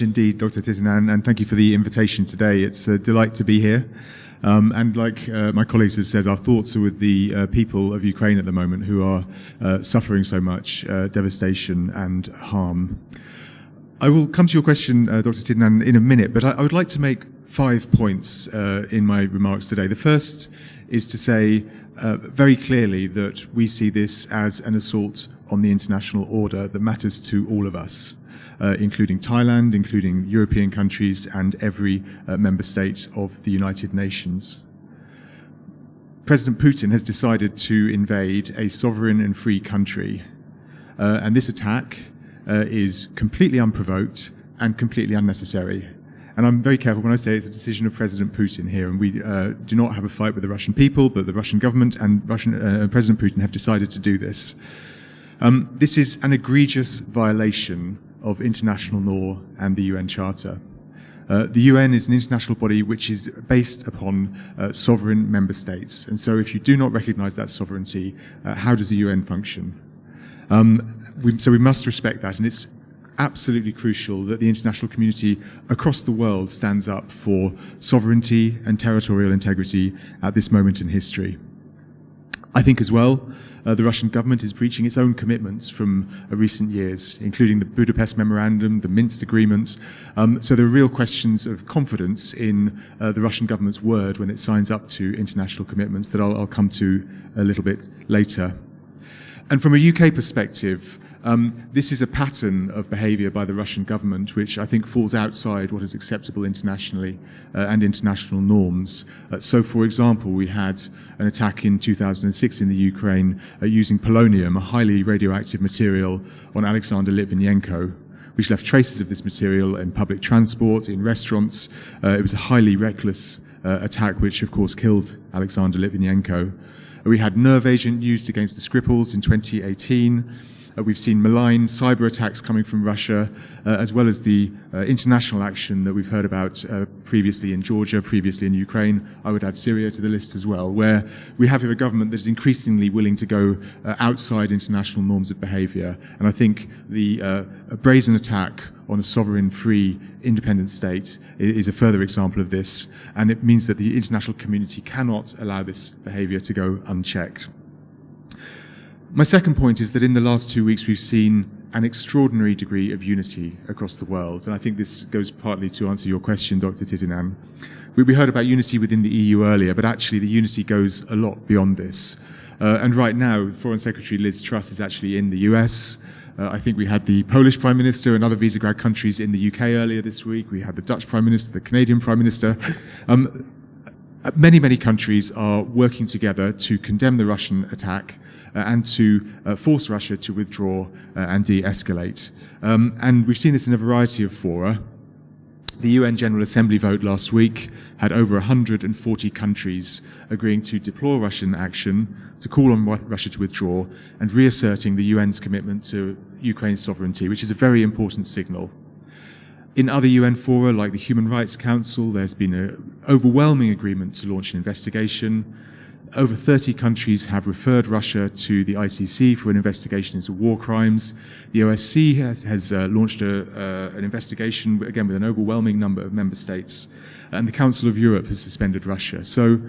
Indeed, Dr. Titinan, and thank you for the invitation today. It's a delight to be here. And like my colleagues have said, our thoughts are with the people of Ukraine at the moment who are suffering so much devastation and harm. I will come to your question, Dr. Titinan, in a minute, but I would like to make 5 points in my remarks today. The first is to say very clearly that we see this as an assault on the international order that matters to all of us. Including Thailand, including European countries, and every member state of the United Nations. President Putin has decided to invade a sovereign and free country. And this attack is completely unprovoked and completely unnecessary. And I'm very careful when I say it's a decision of President Putin here, and we do not have a fight with the Russian people, but the Russian government and President Putin have decided to do this. This is an egregious violation of international law and the UN Charter. The UN is an international body which is based upon sovereign member states. And so if you do not recognize that sovereignty, how does the UN function? So we must respect that, and it's absolutely crucial that the international community across the world stands up for sovereignty and territorial integrity at this moment in history. I think as well, the Russian government is breaching its own commitments from recent years, including the Budapest Memorandum, the Minsk agreements. So there are real questions of confidence in the Russian government's word when it signs up to international commitments that I'll come to a little bit later. And from a UK perspective, this is a pattern of behaviour by the Russian government which I think falls outside what is acceptable internationally and international norms. So, for example, we had an attack in 2006 in the Ukraine using polonium, a highly radioactive material, on Alexander Litvinenko, which left traces of this material in public transport, in restaurants. It was a highly reckless attack which, of course, killed Alexander Litvinenko. We had nerve agent used against the Skripals in 2018. We've seen malign cyber attacks coming from Russia, as well as the international action that we've heard about previously in Georgia, previously in Ukraine. I would add Syria to the list as well, where we have here a government that is increasingly willing to go outside international norms of behaviour. And I think the brazen attack on a sovereign, free, independent state is a further example of this. And it means that the international community cannot allow this behaviour to go unchecked. My second point is that in the last 2 weeks we've seen an extraordinary degree of unity across the world, and I think this goes partly to answer your question, Dr. Titinan. We heard about unity within the EU earlier, but actually the unity goes a lot beyond this. And right now, Foreign Secretary Liz Truss is actually in the US. I think we had the Polish Prime Minister and other Visegrad countries in the UK earlier this week. We had the Dutch Prime Minister, the Canadian Prime Minister. Many countries are working together to condemn the Russian attack and to force Russia to withdraw and de-escalate. And we've seen this in a variety of fora. The UN General Assembly vote last week had over 140 countries agreeing to deplore Russian action, to call on Russia to withdraw, and reasserting the UN's commitment to Ukraine's sovereignty, which is a very important signal. In other UN fora, like the Human Rights Council, there's been an overwhelming agreement to launch an investigation. Over 30 countries have referred Russia to the ICC for an investigation into war crimes. The OSCE has launched an investigation, again with an overwhelming number of member states. And the Council of Europe has suspended Russia. So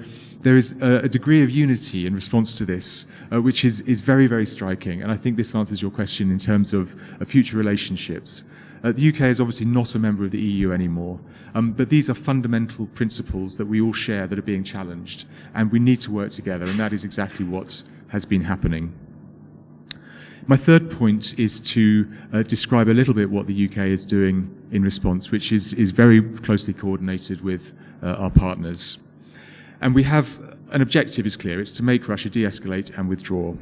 there is a degree of unity in response to this, which is very striking. And I think this answers your question in terms of future relationships. The UK is obviously not a member of the EU anymore, but these are fundamental principles that we all share that are being challenged, and we need to work together, and that is exactly what has been happening. My third point is to describe a little bit what the UK is doing in response, which is very closely coordinated with our partners. And we have an objective is clear, it's to make Russia de-escalate and withdraw.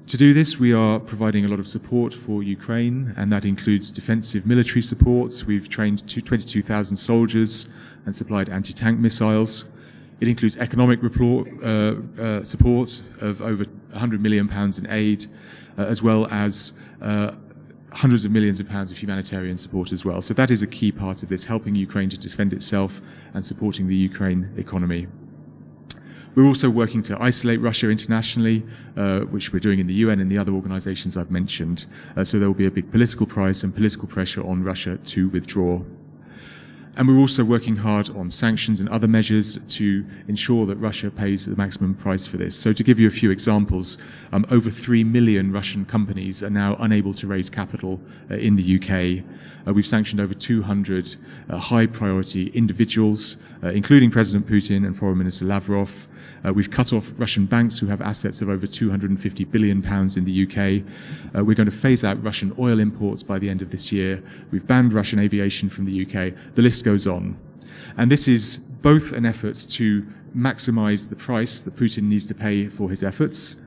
To do this, we are providing a lot of support for Ukraine, and that includes defensive military support. We've trained 22,000 soldiers and supplied anti-tank missiles. It includes economic support of over £100 million in aid, as well as hundreds of millions of pounds of humanitarian support as well. So that is a key part of this, helping Ukraine to defend itself and supporting the Ukraine economy. We're also working to isolate Russia internationally, which we're doing in the UN and the other organizations I've mentioned. So there will be a big political price and political pressure on Russia to withdraw. And we're also working hard on sanctions and other measures to ensure that Russia pays the maximum price for this. So to give you a few examples, over 3 million Russian companies are now unable to raise capital in the UK. We've sanctioned over 200 high-priority individuals, including President Putin and Foreign Minister Lavrov. We've cut off Russian banks who have assets of over £250 billion in the UK. We're going to phase out Russian oil imports by the end of this year. We've banned Russian aviation from the UK. The list goes on. And this is both an effort to maximize the price that Putin needs to pay for his efforts.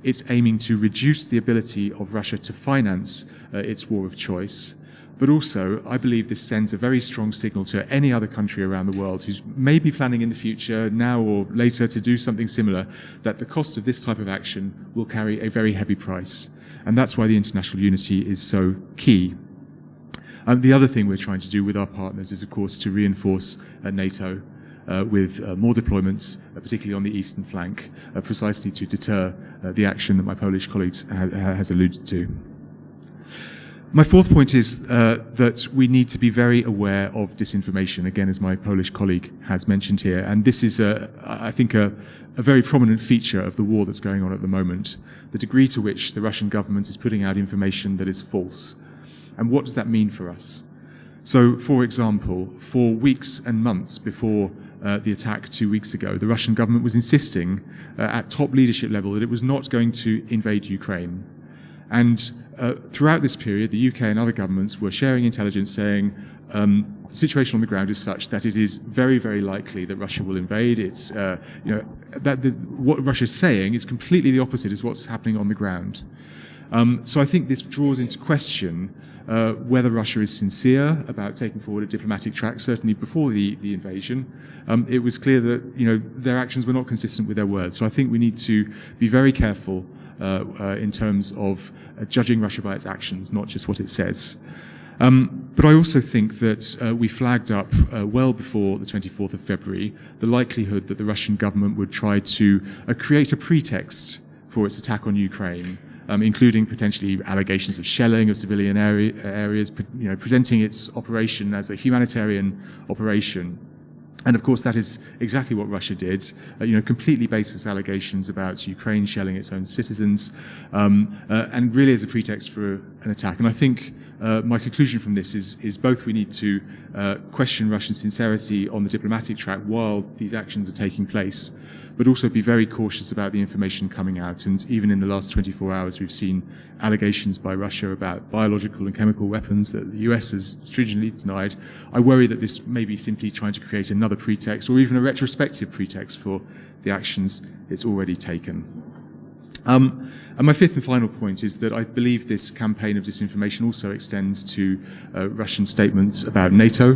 It's aiming to reduce the ability of Russia to finance its war of choice. But also, I believe this sends a very strong signal to any other country around the world who's maybe planning in the future, now or later, to do something similar, that the cost of this type of action will carry a very heavy price. And that's why the international unity is so key. The other thing we're trying to do with our partners is, of course, to reinforce NATO with more deployments, particularly on the eastern flank, precisely to deter the action that my Polish colleagues has alluded to. My fourth point is that we need to be very aware of disinformation, again, as my Polish colleague has mentioned here. And this is, I think, a very prominent feature of the war that's going on at the moment, the degree to which the Russian government is putting out information that is false. And what does that mean for us? So, for example, for weeks and months before the attack 2 weeks ago, the Russian government was insisting at top leadership level that it was not going to invade Ukraine. And throughout this period, the UK and other governments were sharing intelligence saying the situation on the ground is such that it is very, very likely that Russia will invade. It's, what Russia is saying is completely the opposite is what's happening on the ground. So I think this draws into question whether Russia is sincere about taking forward a diplomatic track. Certainly before the invasion, it was clear that their actions were not consistent with their words. So I think we need to be very careful in terms of judging Russia by its actions, not just what it says. But I also think that we flagged up well before the 24th of February the likelihood that the Russian government would try to create a pretext for its attack on Ukraine, including potentially allegations of shelling of civilian areas, presenting its operation as a humanitarian operation. And of course, that is exactly what Russia did, completely baseless allegations about Ukraine shelling its own citizens, and really as a pretext for an attack. And I think my conclusion from this is both we need to question Russian sincerity on the diplomatic track while these actions are taking place, but also be very cautious about the information coming out. And even in the last 24 hours, we've seen allegations by Russia about biological and chemical weapons that the US has stringently denied. I worry that this may be simply trying to create another pretext or even a retrospective pretext for the actions it's already taken. And my fifth and final point is that I believe this campaign of disinformation also extends to Russian statements about NATO.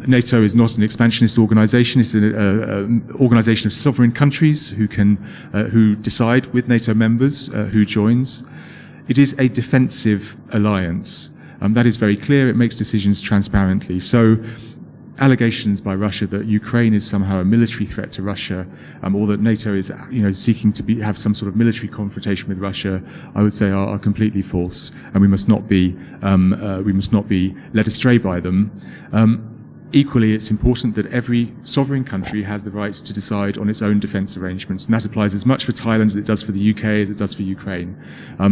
NATO is not an expansionist organization. It's an organization of sovereign countries who decide with NATO members who joins. It is a defensive alliance. That is very clear. It makes decisions transparently. So allegations by Russia that Ukraine is somehow a military threat to Russia, or that NATO is, seeking to have some sort of military confrontation with Russia, I would say are completely false, and we must not be led astray by them. Equally, it's important that every sovereign country has the right to decide on its own defence arrangements, and that applies as much for Thailand as it does for the UK, as it does for Ukraine.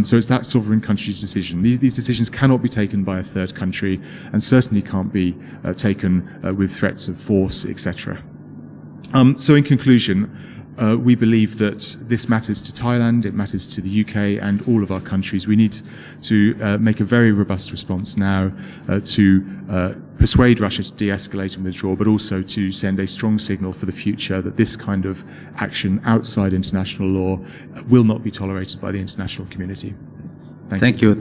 So it's that sovereign country's decision. These decisions cannot be taken by a third country, and certainly can't be taken with threats of force, etc. So in conclusion, we believe that this matters to Thailand, it matters to the UK and all of our countries. We need to make a very robust response now to persuade Russia to de-escalate and withdraw, but also to send a strong signal for the future that this kind of action outside international law will not be tolerated by the international community. Thank you. Thank you.